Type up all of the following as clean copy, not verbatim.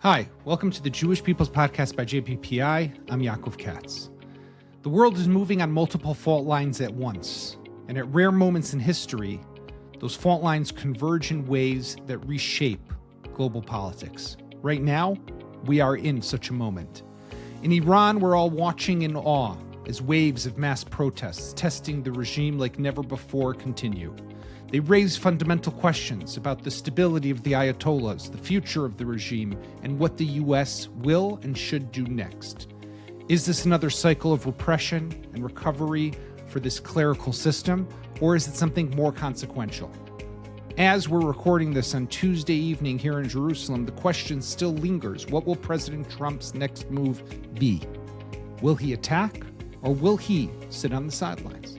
Hi, welcome to the Jewish People's Podcast by JPPI. I'm Yaakov Katz. The world is moving on multiple fault lines at once, and at rare moments in history, those fault lines converge in ways that reshape global politics. Right now, we are in such a moment. In Iran, we're all watching in awe as waves of mass protests testing the regime like never before continue. They raise fundamental questions about the stability of the Ayatollahs, the future of the regime, and what the U.S. will and should do next. Is this another cycle of repression and recovery for this clerical system, or is it something more consequential? As we're recording this on Tuesday evening here in Jerusalem, the question still lingers. What will President Trump's next move be? Will he attack, or will he sit on the sidelines?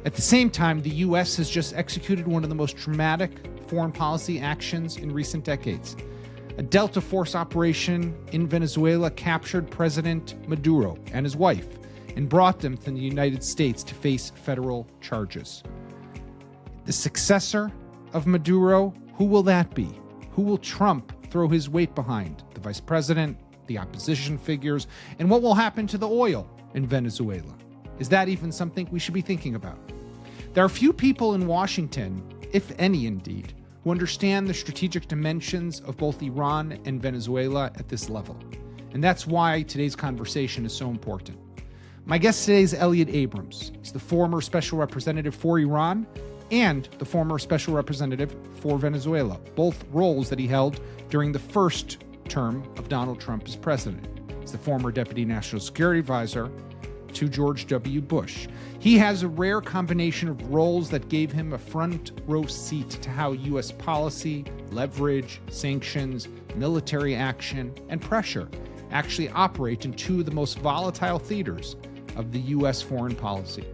At the same time, the U.S. has just executed one of the most traumatic foreign policy actions in recent decades. A Delta Force operation in Venezuela captured President Maduro and his wife and brought them to the United States to face federal charges. The successor of Maduro, who will that be? Who will Trump throw his weight behind? The vice president, the opposition figures, and what will happen to the oil in Venezuela? Is that even something we should be thinking about? There are few people in Washington, if any indeed, who understand the strategic dimensions of both Iran and Venezuela at this level. And that's why today's conversation is so important. My guest today is Elliott Abrams. He's the former special representative for Iran and the former special representative for Venezuela, both roles that he held during the first term of Donald Trump as president. He's the former deputy national security advisor to George W. Bush. He has a rare combination of roles that gave him a front row seat to how U.S. policy, leverage, sanctions, military action, and pressure actually operate in two of the most volatile theaters of the U.S. foreign policy.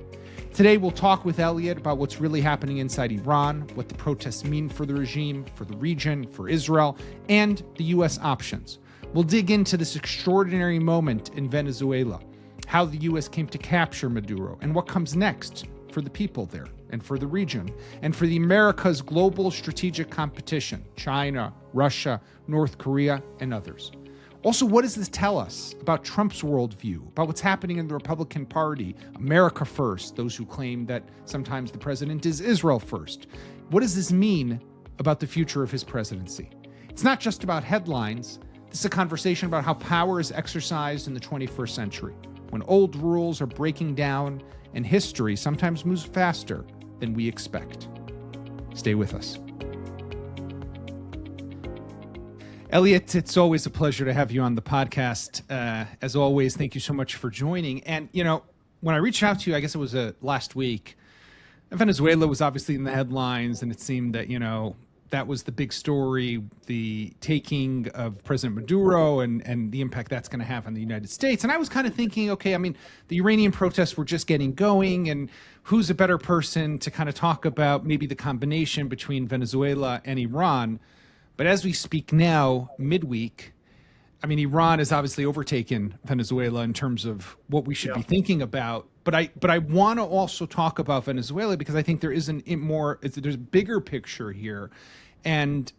Today, we'll talk with Elliott about what's really happening inside Iran, what the protests mean for the regime, for the region, for Israel, and the U.S. options. We'll dig into this extraordinary moment in Venezuela, how the U.S. came to capture Maduro, and what comes next for the people there, and for the region, and for the America's global strategic competition, China, Russia, North Korea, and others. Also, what does this tell us about Trump's worldview, about what's happening in the Republican Party, America first, those who claim that sometimes the president is Israel first? What does this mean about the future of his presidency? It's not just about headlines. This is a conversation about how power is exercised in the 21st century, when old rules are breaking down and history sometimes moves faster than we expect. Stay with us. Elliott, it's always a pleasure to have you on the podcast. As always, thank you so much for joining. And, you know, when I reached out to you, I guess it was last week, Venezuela was obviously in the headlines, and it seemed that, you know, that was the big story, the taking of President Maduro and the impact that's going to have on the United States. And I was kind of thinking, okay, I mean, the Iranian protests were just getting going, and who's a better person to kind of talk about maybe the combination between Venezuela and Iran? But as we speak now, midweek, I mean, Iran has obviously overtaken Venezuela in terms of what we should be thinking about. But I want to also talk about Venezuela because I think there is there's a bigger picture here. And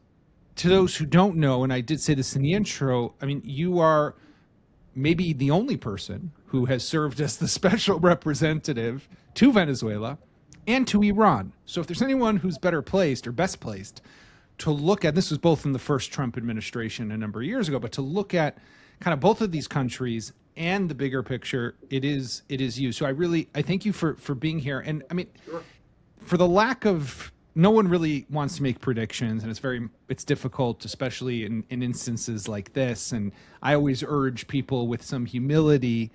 to those who don't know, and I did say this in the intro, I mean, you are maybe the only person who has served as the special representative to Venezuela and to Iran. So if there's anyone who's better placed or best placed to look at, this was both in the first Trump administration a number of years ago, but to look at kind of both of these countries and the bigger picture, it is you. So I thank you for being here. And I mean, sure. For the lack of, no one really wants to make predictions, and it's difficult, especially in instances like this. And I always urge people with some humility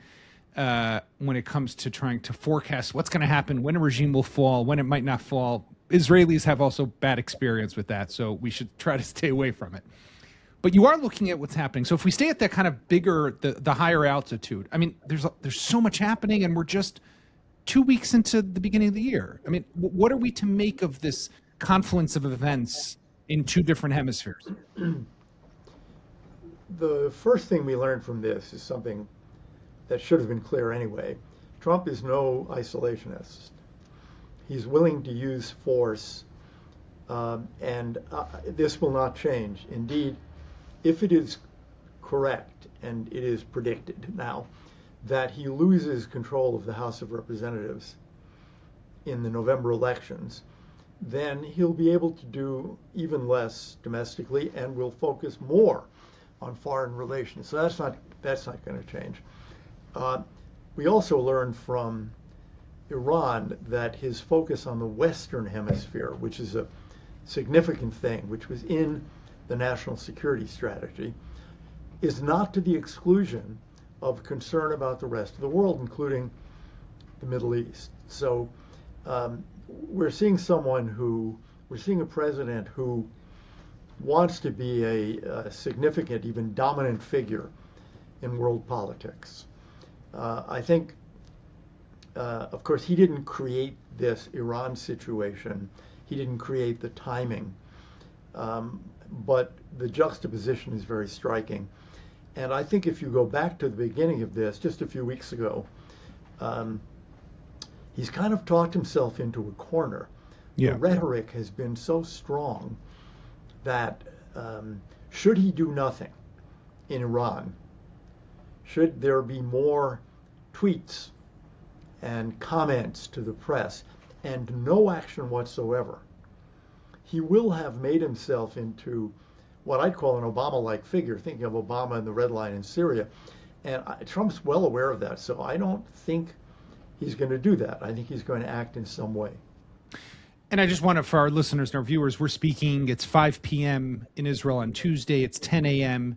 when it comes to trying to forecast what's going to happen, when a regime will fall, when it might not fall. Israelis have also bad experience with that, so we should try to stay away from it. But you are looking at what's happening. So if we stay at that kind of bigger, the higher altitude, I mean, there's so much happening, and we're just 2 weeks into the beginning of the year. I mean, what are we to make of this confluence of events in two different hemispheres? The first thing we learned from this is something that should have been clear anyway. Trump is no isolationist. He's willing to use force, and this will not change. Indeed, if it is correct, and it is predicted now, that he loses control of the House of Representatives in the November elections, then he'll be able to do even less domestically and will focus more on foreign relations. So that's not going to change. We also learned from Iran that his focus on the Western Hemisphere, which is a significant thing, which was in the national security strategy, is not to the exclusion of concern about the rest of the world, including the Middle East. So we're seeing a president who wants to be a significant, even dominant figure in world politics. I think, of course, he didn't create this Iran situation. He didn't create the timing. But the juxtaposition is very striking. And I think if you go back to the beginning of this, just a few weeks ago, he's kind of talked himself into a corner. Yeah. The rhetoric has been so strong that should he do nothing in Iran, should there be more tweets and comments to the press and no action whatsoever, he will have made himself into what I'd call an Obama-like figure, thinking of Obama and the Red Line in Syria. And Trump's well aware of that, so I don't think he's going to do that. I think he's going to act in some way. And I just want to, for our listeners and our viewers, we're speaking, it's 5 p.m. in Israel on Tuesday. It's 10 a.m.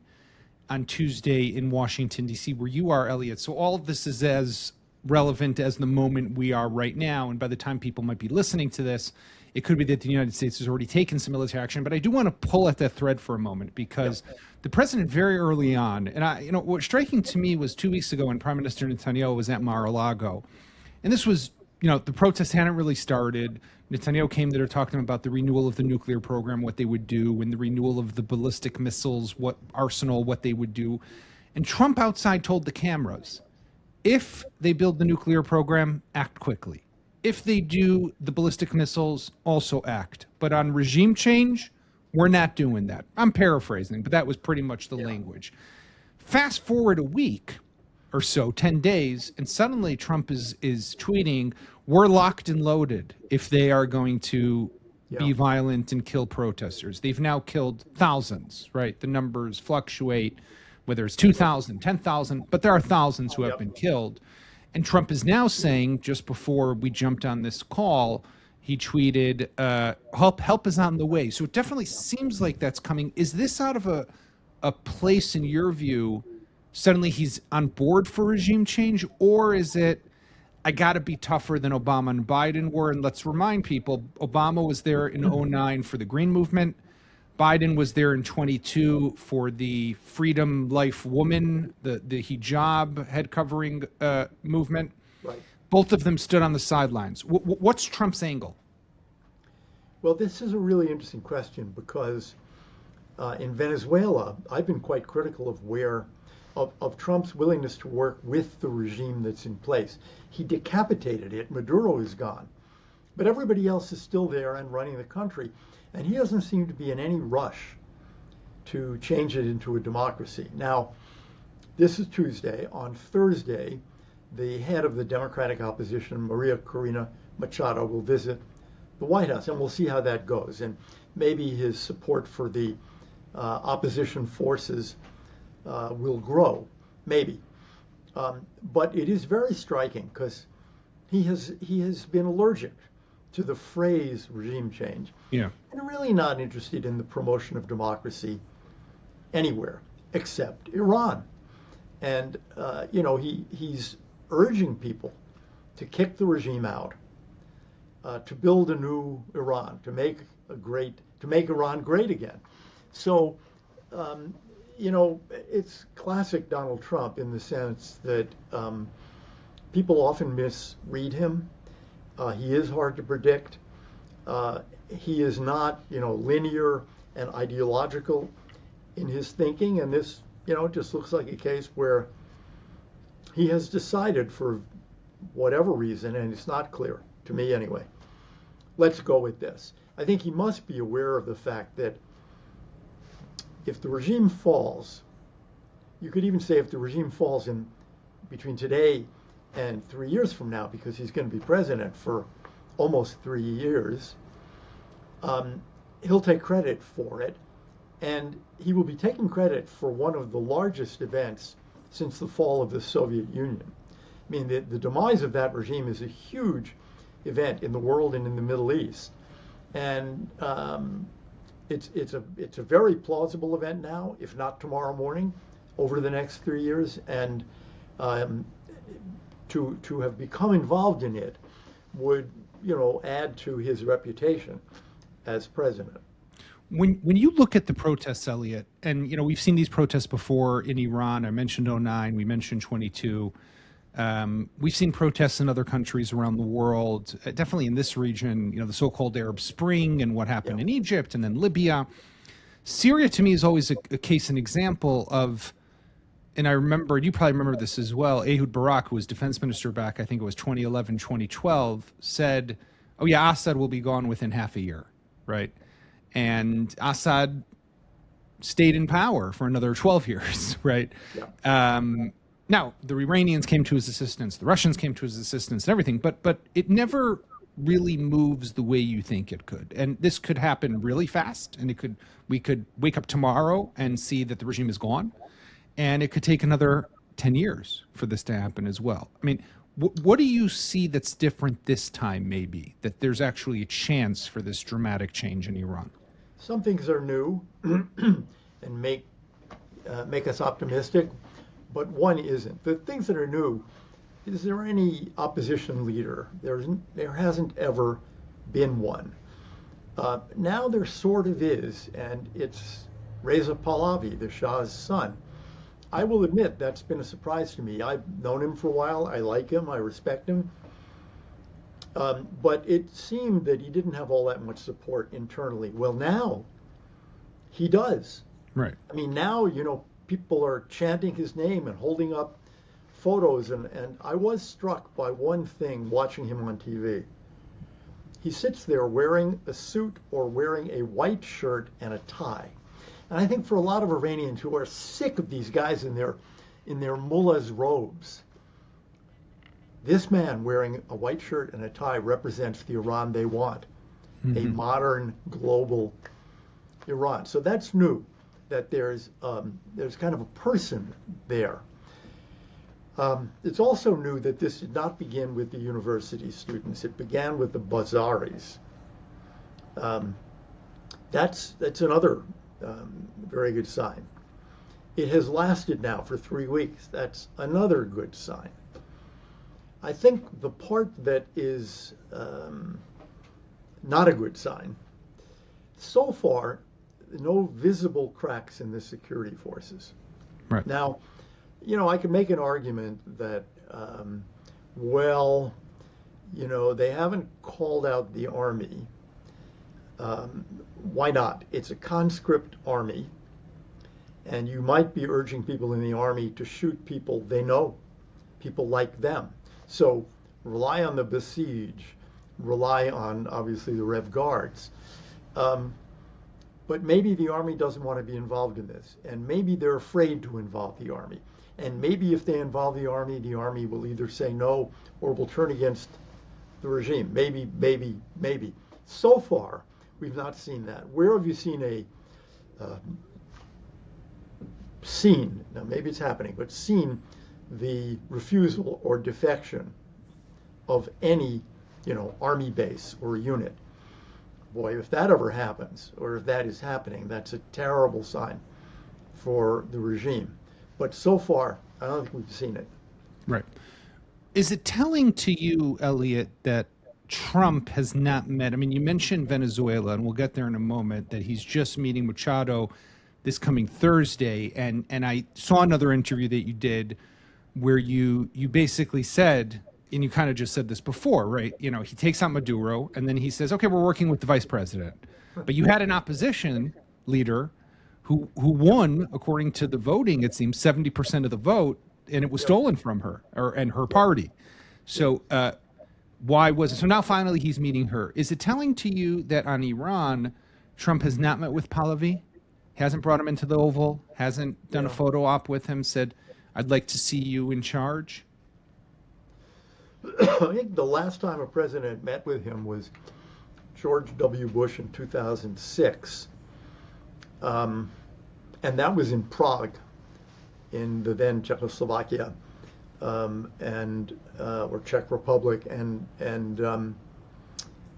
on Tuesday in Washington, D.C., where you are, Elliott. So all of this is as relevant as the moment we are right now. And by the time people might be listening to this, it could be that the United States has already taken some military action. But I do want to pull at that thread for a moment because the president very early on, and what's striking to me was 2 weeks ago when Prime Minister Netanyahu was at Mar-a-Lago. And this was, the protests hadn't really started. Netanyahu came there talking about the renewal of the nuclear program, what they would do, and the renewal of the ballistic missiles, what they would do. And Trump outside told the cameras, if they build the nuclear program, act quickly. If they do the ballistic missiles, also act. But on regime change, we're not doing that. I'm paraphrasing, but that was pretty much the language. Fast forward a week or so, 10 days, and suddenly Trump is tweeting, we're locked and loaded if they are going to be violent and kill protesters. They've now killed thousands, right? The numbers fluctuate, whether it's 2,000, 10,000, but there are thousands who have been killed. And Trump is now saying, just before we jumped on this call, he tweeted, help is on the way. So it definitely seems like that's coming. Is this out of a place, in your view, suddenly he's on board for regime change? Or is it, I got to be tougher than Obama and Biden were? And let's remind people, Obama was there in 2009 for the Green Movement. Biden was there in 22 for the Freedom Life Woman, the hijab head covering movement. Right. Both of them stood on the sidelines. What's Trump's angle? Well, this is a really interesting question because in Venezuela, I've been quite critical of Trump's willingness to work with the regime that's in place. He decapitated it. Maduro is gone. But everybody else is still there and running the country. And he doesn't seem to be in any rush to change it into a democracy. Now, this is Tuesday. On Thursday, the head of the Democratic opposition, Maria Corina Machado, will visit the White House, and we'll see how that goes. And maybe his support for the opposition forces will grow, maybe. But it is very striking because he has been allergic to the phrase regime change. Yeah. And really not interested in the promotion of democracy anywhere except Iran. And, he's urging people to kick the regime out, to build a new Iran, to make Iran great again. So, it's classic Donald Trump in the sense that people often misread him. He is hard to predict. He is not, linear and ideological in his thinking, and this, just looks like a case where he has decided for whatever reason, and it's not clear to me anyway. Let's go with this. I think he must be aware of the fact that if the regime falls, You could even say if the regime falls in between today and 3 years from now, because he's going to be president for almost 3 years, he'll take credit for it. And he will be taking credit for one of the largest events since the fall of the Soviet Union. I mean, the demise of that regime is a huge event in the world and in the Middle East. And it's a very plausible event now, if not tomorrow morning, over the next 3 years. And to have become involved in it would, add to his reputation as president. When you look at the protests, Elliott, and we've seen these protests before in Iran. I mentioned 2009, we mentioned 2022. We've seen protests in other countries around the world, definitely in this region, the so-called Arab Spring and what happened in Egypt and then Libya. Syria, to me, is always a case, an example of, and I remember, you probably remember this as well, Ehud Barak, who was defense minister back, I think it was 2011, 2012, said, oh yeah, Assad will be gone within half a year, right? And Assad stayed in power for another 12 years, right? Yeah. Now, the Iranians came to his assistance, the Russians came to his assistance and everything, but it never really moves the way you think it could. And this could happen really fast, and we could wake up tomorrow and see that the regime is gone, and it could take another 10 years for this to happen as well. I mean, what do you see that's different this time, maybe, that there's actually a chance for this dramatic change in Iran? Some things are new and make us optimistic, but one isn't. The things that are new, is there any opposition leader? There hasn't ever been one. Now there sort of is, and it's Reza Pahlavi, the Shah's son. I will admit that's been a surprise to me. I've known him for a while. I like him. I respect him. But it seemed that he didn't have all that much support internally. Well, now he does. Right. I mean, now, people are chanting his name and holding up photos. And I was struck by one thing watching him on TV. He sits there wearing a suit or wearing a white shirt and a tie. And I think for a lot of Iranians who are sick of these guys in their mullah's robes, this man wearing a white shirt and a tie represents the Iran they want, a modern global Iran. So that's new, that there's kind of a person there. It's also new that this did not begin with the university students. It began with the Adversaries. That's another very good sign. It has lasted now for 3 weeks. That's another good sign. I think the part that is not a good sign, so far, no visible cracks in the security forces. Right. Now, I can make an argument that, they haven't called out the army. Why not? It's a conscript army, and you might be urging people in the army to shoot people they know, people like them. So rely on the besieged, rely on, obviously, the Rev Guards. But maybe the army doesn't want to be involved in this, and maybe they're afraid to involve the army. And maybe if they involve the army will either say no or will turn against the regime. Maybe. So far, we've not seen that. Where have you seen now maybe it's happening, but seen the refusal or defection of any, army base or unit? Boy, if that ever happens, or if that is happening, that's a terrible sign for the regime. But so far, I don't think we've seen it. Right. Is it telling to you, Elliott, that Trump has not met? I mean, you mentioned Venezuela, and we'll get there in a moment, that he's just meeting Machado this coming Thursday. And I saw another interview that you did where you basically said, and you kind of just said this before, right? He takes out Maduro, and then he says, okay, we're working with the vice president. But you had an opposition leader who won, according to the voting, it seems 70% of the vote, and it was stolen from her and her party. So why was it? So now finally he's meeting her. Is it telling to you that on Iran, Trump has not met with Pahlavi? hasn't brought him into the Oval, hasn't done a photo op with him, said, I'd like to see you in charge? I think the last time a president met with him was George W. Bush in 2006. And that was in Prague, in the then Czechoslovakia, or Czech Republic, and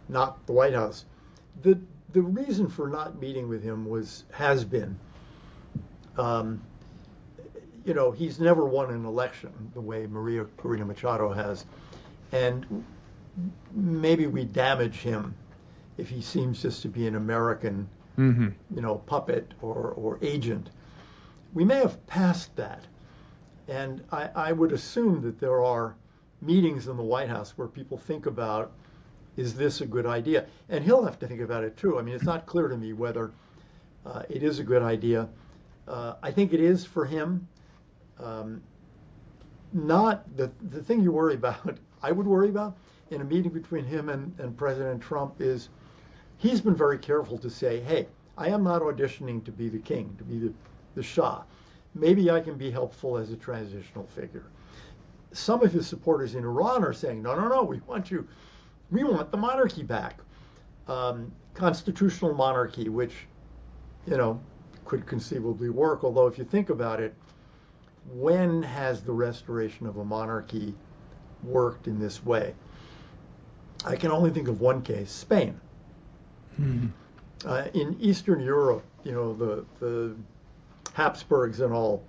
not the White House. The reason for not meeting with him has been, he's never won an election the way Maria Corina Machado has, and maybe we damage him if he seems just to be an American, puppet or agent. We may have passed that, and I would assume that there are meetings in the White House where people think about, is this a good idea? And he'll have to think about it too. I mean, it's not clear to me whether it is a good idea. I think it is for him. Not the thing you worry about, I would worry about in a meeting between him and President Trump is he's been very careful to say, hey, I am not auditioning to be the king, to be the Shah. Maybe I can be helpful as a transitional figure. Some of his supporters in Iran are saying, no, we want the monarchy back. Constitutional monarchy, which, could conceivably work. Although if you think about it, when has the restoration of a monarchy worked in this way? I can only think of one case, Spain. In Eastern Europe, the Habsburgs and all,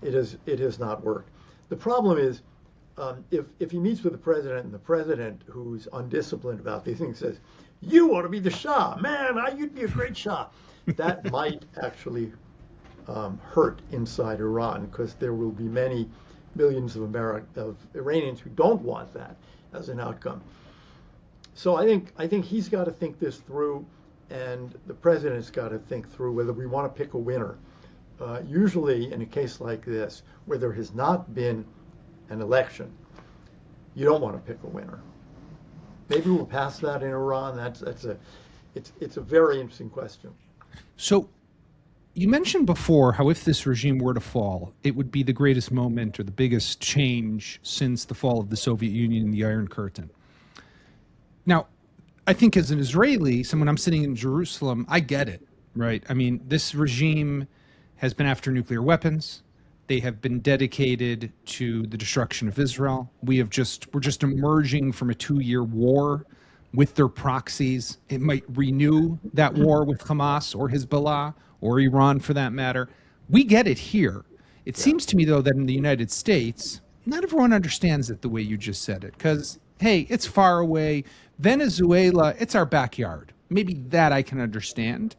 it has not worked. The problem is, if he meets with the president and the president, who's undisciplined about these things, says, you ought to be the Shah, man, you'd be a great Shah, that might actually hurt inside Iran, because there will be many millions of Iranians who don't want that as an outcome. So I think he's got to think this through, and the president's got to think through whether we want to pick a winner. Usually in a case like this, where there has not been an election, you don't want to pick a winner. Maybe we'll pass that in Iran. It's a very interesting question. So you mentioned before how if this regime were to fall, it would be the greatest moment or the biggest change since the fall of the Soviet Union and the Iron Curtain. Now, I think as an Israeli, someone I'm sitting in Jerusalem, I get it, right? I mean, this regime has been after nuclear weapons. They have been dedicated to the destruction of Israel. We're just emerging from a 2-year war with their proxies. It might renew that war with Hamas or Hezbollah or Iran for that matter. We get it here. It seems to me, though, that in the United States, not everyone understands it the way you just said it, because, hey, it's far away. Venezuela, it's our backyard. Maybe that I can understand.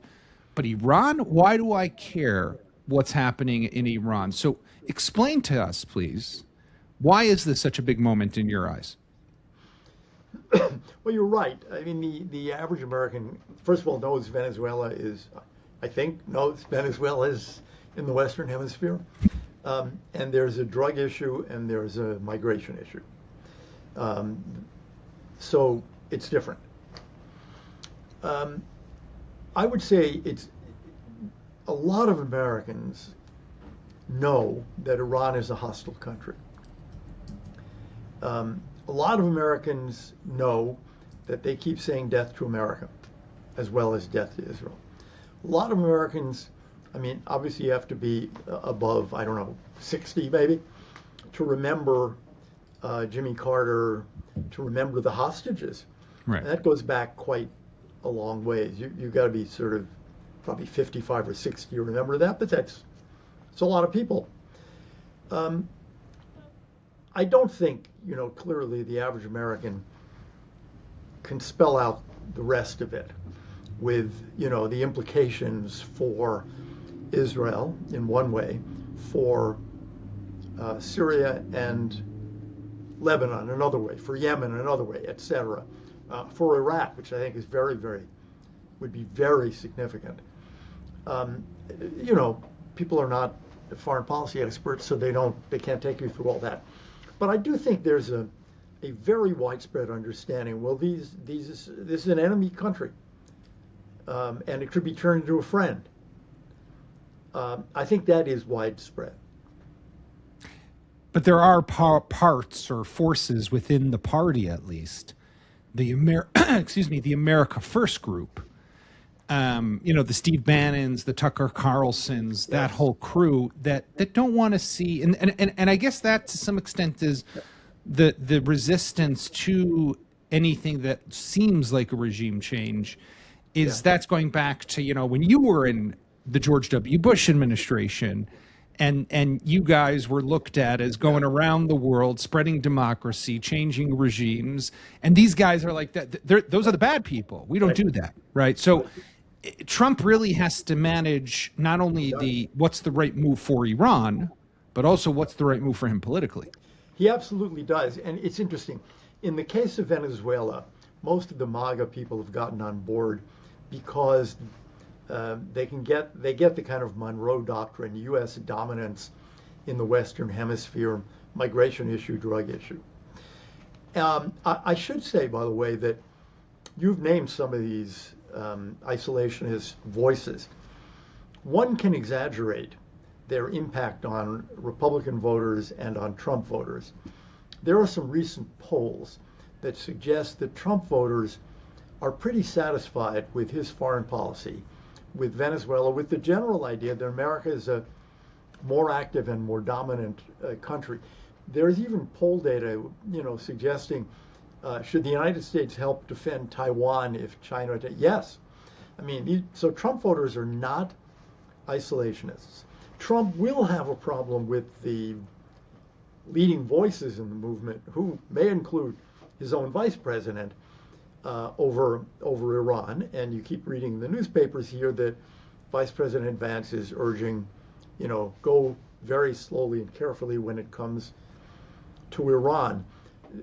But Iran, why do I care what's happening in Iran? So explain to us, please, why is this such a big moment in your eyes? Well, you're right. I mean, the average American, first of all, knows Venezuela is, knows Venezuela is in the Western Hemisphere. And there's a drug issue and there's a migration issue. So it's different. I would say a lot of Americans know that Iran is a hostile country. A lot of Americans know that they keep saying death to America, as well as death to Israel. A lot of Americans, I mean, obviously you have to be above, 60 maybe, to remember Jimmy Carter, to remember the hostages. Right. And that goes back quite a long ways. You've got to be sort of probably 55 or 60 to remember that, but it's a lot of people. I don't think, clearly the average American can spell out the rest of it with, the implications for Israel in one way, for Syria and Lebanon another way, for Yemen another way, etc. For Iraq, which I think is would be very significant. People are not foreign policy experts, so they can't take you through all that. But I do think there's a very widespread understanding. Well, this is an enemy country, and it could be turned into a friend. I think that is widespread. But there are parts or forces within the party, at least, the the America First group. The Steve Bannons, the Tucker Carlsons, that whole crew that don't want to see, and I guess that to some extent is the resistance to anything that seems like a regime change. That's going back to when you were in the George W. Bush administration. And you guys were looked at as going around the world, spreading democracy, changing regimes. And these guys are like that. Those are the bad people. We don't do that, right? So Trump really has to manage not only what's the right move for Iran, but also what's the right move for him politically. He absolutely does. And it's interesting. In the case of Venezuela, most of the MAGA people have gotten on board because they get the kind of Monroe Doctrine, U.S. dominance in the Western Hemisphere, migration issue, drug issue. I should say, by the way, that you've named some of these isolationist voices. One can exaggerate their impact on Republican voters and on Trump voters. There are some recent polls that suggest that Trump voters are pretty satisfied with his foreign policy, with Venezuela, with the general idea that America is a more active and more dominant country. There's even poll data, suggesting should the United States help defend Taiwan if China? Yes. I mean, so Trump voters are not isolationists. Trump will have a problem with the leading voices in the movement, who may include his own vice president, over Iran. And you keep reading the newspapers here that Vice President Vance is urging, go very slowly and carefully when it comes to Iran.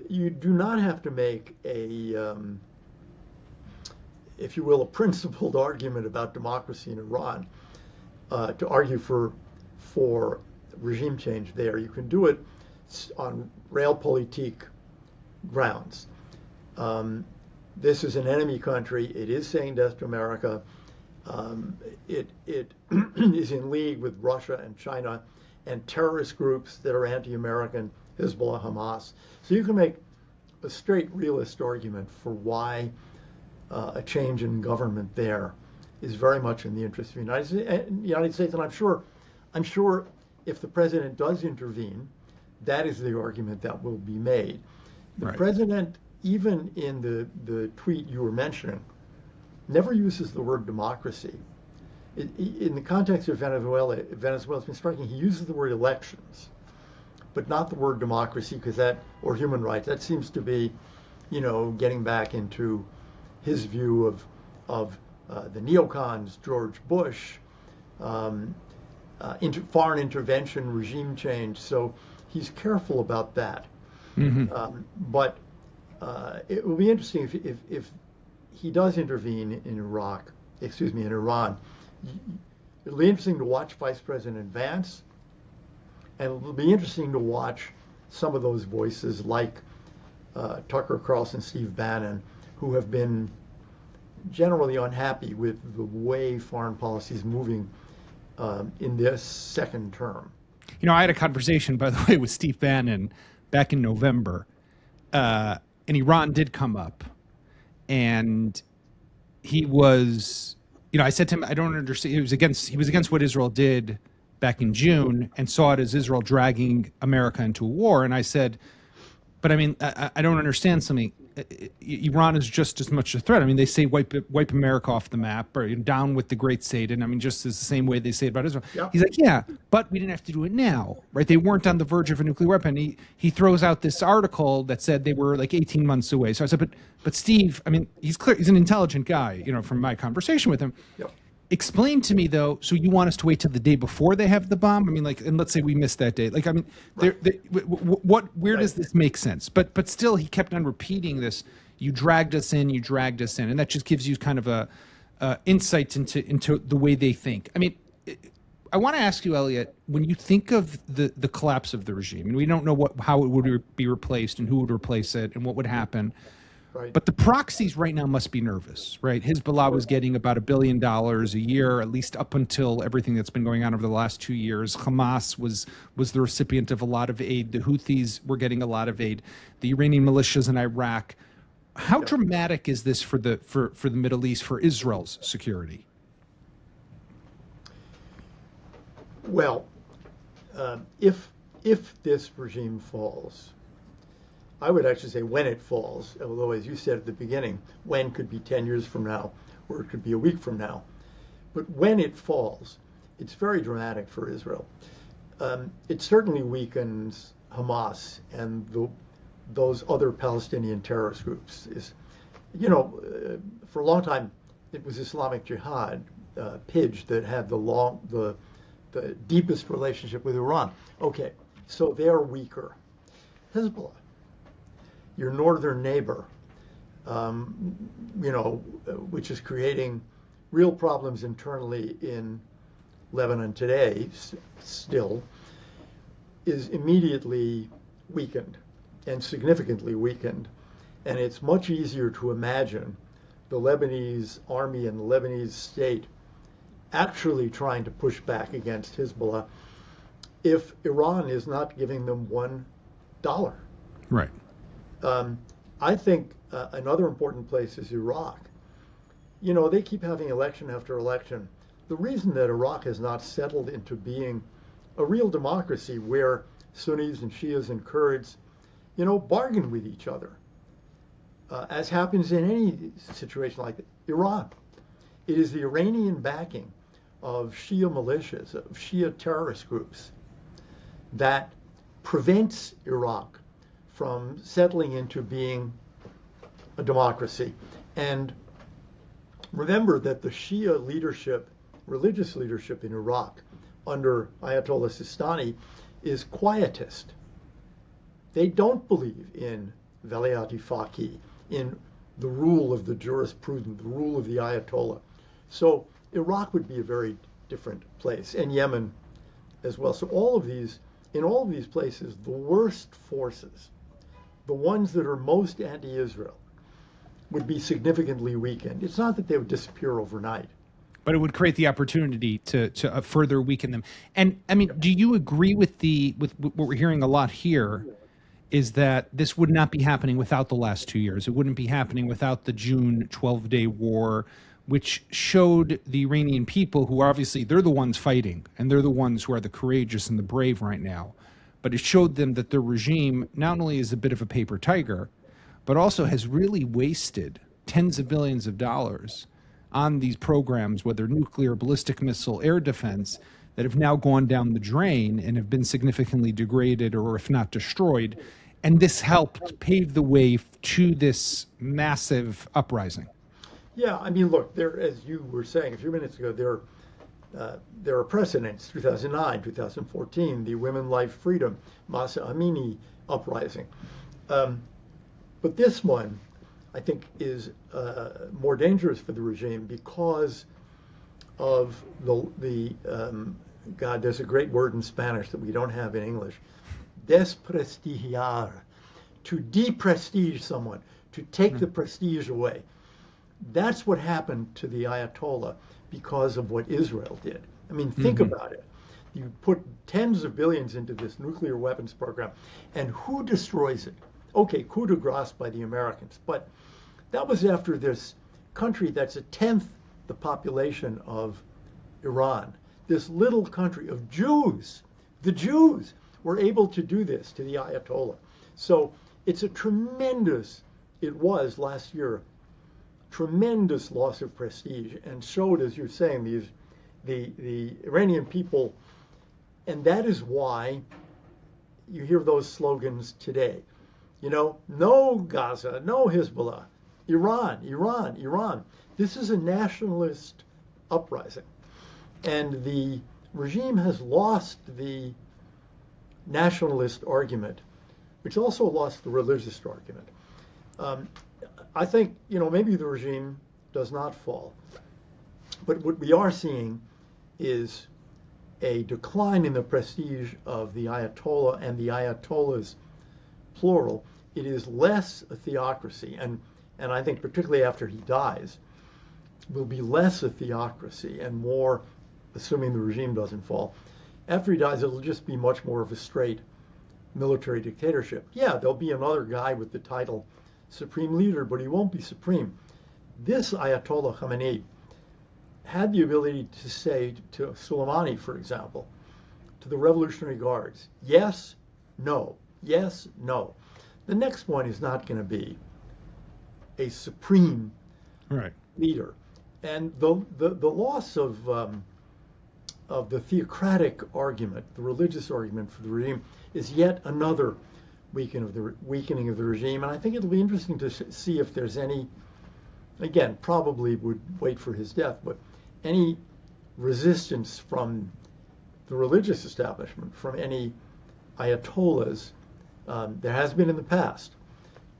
You do not have to make a, if you will, a principled argument about democracy in Iran to argue for regime change there. You can do it on realpolitik grounds. This is an enemy country. It is saying death to America. It is in league with Russia and China and terrorist groups that are anti-American, Hezbollah, Hamas. So you can make a straight realist argument for why a change in government there is very much in the interest of the United States. And I'm sure if the president does intervene, that is the argument that will be made. The president, even in the tweet you were mentioning, never uses the word democracy. In the context of Venezuela, it's been striking. He uses the word elections, but not the word democracy, or human rights. That seems to be, getting back into his view of the neocons, George Bush, foreign intervention, regime change. So he's careful about that. Mm-hmm. But it will be interesting if he does intervene in Iran. It'll be interesting to watch Vice President Vance, and it'll be interesting to watch some of those voices like Tucker Carlson, Steve Bannon, who have been generally unhappy with the way foreign policy is moving in this second term. I had a conversation, by the way, with Steve Bannon back in November, and Iran did come up, and he was, I said to him, I don't understand. He was against what Israel did back in June and saw it as Israel dragging America into a war. And I said, but I mean, I don't understand something. Iran is just as much a threat. I mean, they say wipe America off the map, or down with the great Satan. I mean, just as the same way they say about Israel. Yeah. He's like, yeah, but we didn't have to do it now, right? They weren't on the verge of a nuclear weapon. He throws out this article that said they were like 18 months away. So I said, but Steve, I mean, he's an intelligent guy, from my conversation with him. Yep. Explain to me, though, so you want us to wait till the day before they have the bomb? I mean, and let's say we missed that day. Like, I mean, where does this make sense? But still, he kept on repeating this. You dragged us in, and that just gives you kind of a insight into the way they think. I mean, I want to ask you, Elliott, when you think of the collapse of the regime, and we don't know how it would be replaced and who would replace it and what would happen. Right. But the proxies right now must be nervous, right? Hezbollah was getting about $1 billion a year, at least up until everything that's been going on over the last 2 years. Hamas was the recipient of a lot of aid. The Houthis were getting a lot of aid. The Iranian militias in Iraq. How dramatic is this for the Middle East, for Israel's security? Well, if this regime falls, I would actually say when it falls, although as you said at the beginning, when could be 10 years from now, or it could be a week from now. But when it falls, it's very dramatic for Israel. It certainly weakens Hamas and those other Palestinian terrorist groups. For a long time, it was Islamic Jihad, PIJ, that had the deepest relationship with Iran. Okay, so they're weaker. Hezbollah, your northern neighbor, which is creating real problems internally in Lebanon today, still, is immediately weakened and significantly weakened. And it's much easier to imagine the Lebanese army and the Lebanese state actually trying to push back against Hezbollah if Iran is not giving them $1. Right. I think another important place is Iraq. They keep having election after election. The reason that Iraq has not settled into being a real democracy where Sunnis and Shias and Kurds, bargain with each other, as happens in any situation like that. Iran. It is the Iranian backing of Shia militias, of Shia terrorist groups, that prevents Iraq from settling into being a democracy. And remember that the Shia leadership, religious leadership in Iraq under Ayatollah Sistani is quietist. They don't believe in velayat-e faqih, in the rule of the jurisprudent, the rule of the Ayatollah. So Iraq would be a very different place, and Yemen as well. So in all of these places, the worst forces, the ones that are most anti-Israel, would be significantly weakened. It's not that they would disappear overnight. But it would create the opportunity to further weaken them. And I mean, do you agree with what we're hearing a lot here, is that this would not be happening without the last 2 years? It wouldn't be happening without the June 12-day war, which showed the Iranian people, who obviously they're the ones fighting, and they're the ones who are the courageous and the brave right now. But it showed them that their regime not only is a bit of a paper tiger, but also has really wasted tens of billions of dollars on these programs, whether nuclear, ballistic missile, air defense, that have now gone down the drain and have been significantly degraded, or if not destroyed. And this helped pave the way to this massive uprising. Yeah, I mean, look, as you were saying a few minutes ago, there are precedents, 2009, 2014, the Women, Life, Freedom, Masa Amini uprising. But this one, I think, is more dangerous for the regime because of God, there's a great word in Spanish that we don't have in English, desprestigiar, to deprestige someone, to take the prestige away. That's what happened to the Ayatollah because of what Israel did. I mean, think about it. You put tens of billions into this nuclear weapons program, and who destroys it? Okay, coup de grace by the Americans, but that was after this country that's a tenth the population of Iran, this little country of Jews. The Jews were able to do this to the Ayatollah. So it was last year, tremendous loss of prestige, and showed, as you're saying, the Iranian people, and that is why you hear those slogans today. No Gaza, no Hezbollah, Iran, Iran, Iran. This is a nationalist uprising. And the regime has lost the nationalist argument, which also lost the religious argument. I think, maybe the regime does not fall. But what we are seeing is a decline in the prestige of the Ayatollah and the Ayatollahs, plural. It is less a theocracy. And and I think particularly after he dies, will be less a theocracy and more, assuming the regime doesn't fall, after he dies, it'll just be much more of a straight military dictatorship. Yeah, there'll be another guy with the title supreme leader, but he won't be supreme. This Ayatollah Khamenei had the ability to say to Soleimani, for example, to the Revolutionary Guards, yes, no, yes, no. The next one is not going to be a supreme leader. And the loss of the theocratic argument, the religious argument for the regime, is yet another weakening of the regime. And I think it'll be interesting to see if there's any, again, probably would wait for his death, but any resistance from the religious establishment, from any ayatollahs, there has been in the past,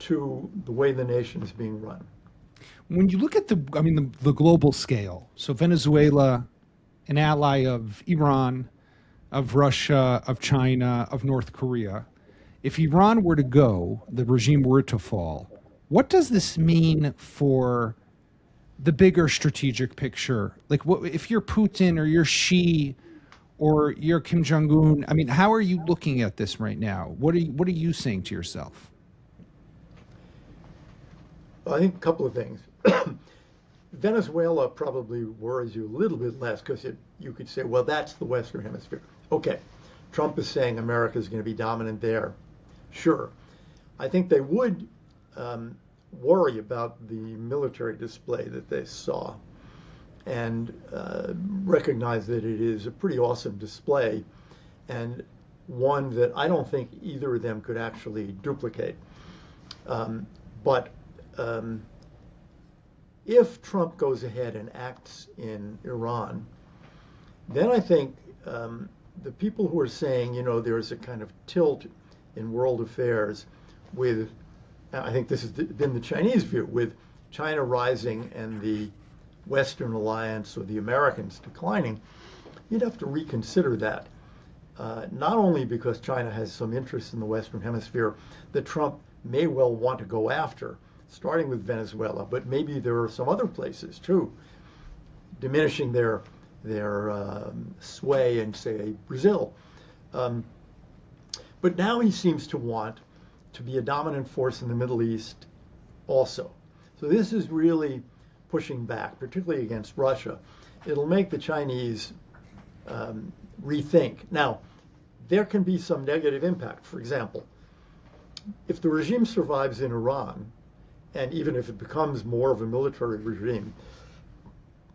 to the way the nation is being run. When you look at the global scale, so Venezuela, an ally of Iran, of Russia, of China, of North Korea, if Iran were to go, the regime were to fall, what does this mean for the bigger strategic picture? Like, what, if you're Putin or you're Xi or you're Kim Jong-un, I mean, how are you looking at this right now? What are you saying to yourself? I think a couple of things. Venezuela probably worries you a little bit less because you could say, well, that's the Western Hemisphere. Okay, Trump is saying America is going to be dominant there. Sure. I think they would worry about the military display that they saw and recognize that it is a pretty awesome display and one that I don't think either of them could actually duplicate. But if Trump goes ahead and acts in Iran, then I think the people who are saying, there's a kind of tilt in world affairs with, I think this has been the Chinese view, with China rising and the Western alliance or the Americans declining, you'd have to reconsider that. Not only because China has some interest in the Western Hemisphere that Trump may well want to go after, starting with Venezuela, but maybe there are some other places too, diminishing their sway in, say, Brazil. But now he seems to want to be a dominant force in the Middle East also. So this is really pushing back, particularly against Russia. It'll make the Chinese rethink. Now, there can be some negative impact. For example, if the regime survives in Iran, and even if it becomes more of a military regime,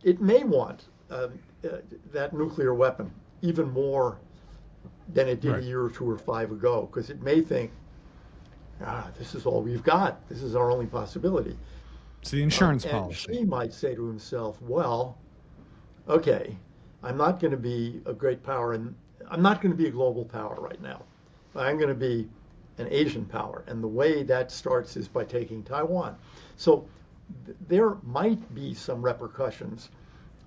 it may want that nuclear weapon even more than it did a year or 2 or 5 ago, because it may think, this is all we've got. This is our only possibility. It's the insurance policy. And he might say to himself, well, okay, I'm not going to be a great power, and I'm not going to be a global power right now. I'm going to be an Asian power, and the way that starts is by taking Taiwan. So there might be some repercussions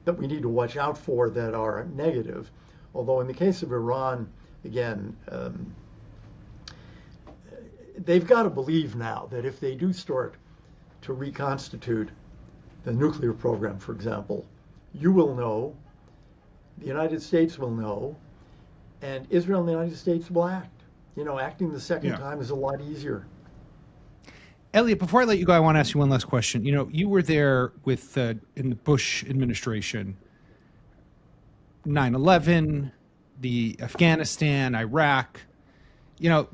that we need to watch out for that are negative. Although in the case of Iran, again, they've got to believe now that if they do start to reconstitute the nuclear program, for example, you will know, the United States will know, and Israel and the United States will act. Acting the second time is a lot easier. Elliott, before I let you go, I want to ask you one last question. You were there with in the Bush administration, 9/11, the Afghanistan, Iraq.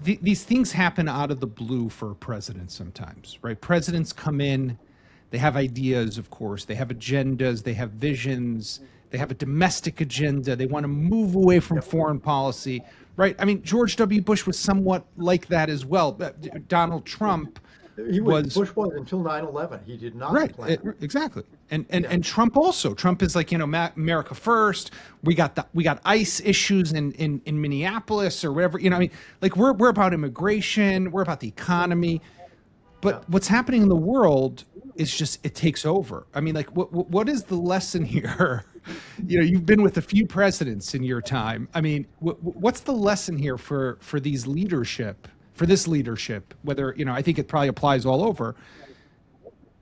These things happen out of the blue for a president sometimes, right? Presidents come in, they have ideas, of course, they have agendas, they have visions, they have a domestic agenda, they want to move away from foreign policy, right? I mean, George W. Bush was somewhat like that as well. Donald Trump Bush was until 9/11. He did not plan. Exactly. And Trump also. Trump is like, America first. We got ICE issues in Minneapolis or whatever. We're about immigration. We're about the economy. But what's happening in the world is just, it takes over. I mean, what is the lesson here? You've been with a few presidents in your time. I mean, what's the lesson here for these leadership? For this leadership, whether, I think it probably applies all over.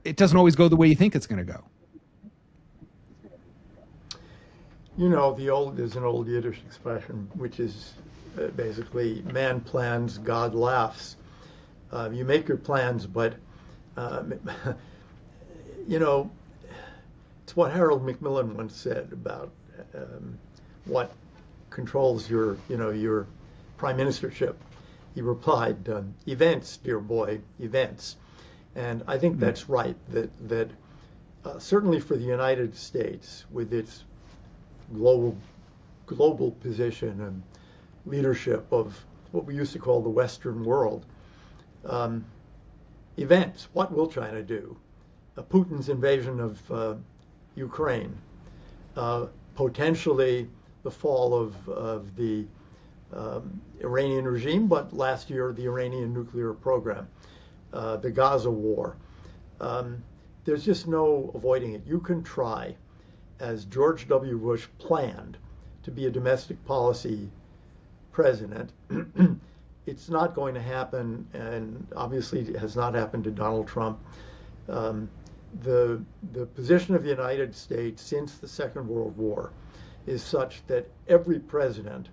it doesn't always go the way you think it's going to go. You know, there's an old Yiddish expression, which is basically, man plans, God laughs. You make your plans, but, you know, it's what Harold Macmillan once said about what controls your prime ministership. He replied, events, dear boy, events. And I think that's right, that certainly for the United States, with its global position and leadership of what we used to call the Western world, events, what will China do? Putin's invasion of Ukraine, potentially the fall of the Iranian regime, but last year the Iranian nuclear program, the Gaza war. There's just no avoiding it. You can try, as George W. Bush planned, to be a domestic policy president. It's not going to happen, and obviously it has not happened to Donald Trump. The position of the United States since the Second World War is such that every president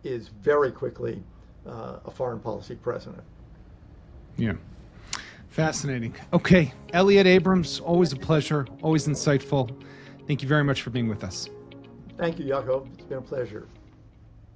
is very quickly a foreign policy president. Yeah. Fascinating. Okay. Elliott Abrams, always a pleasure, always insightful. Thank you very much for being with us. Thank you, Yaakov. It's been a pleasure.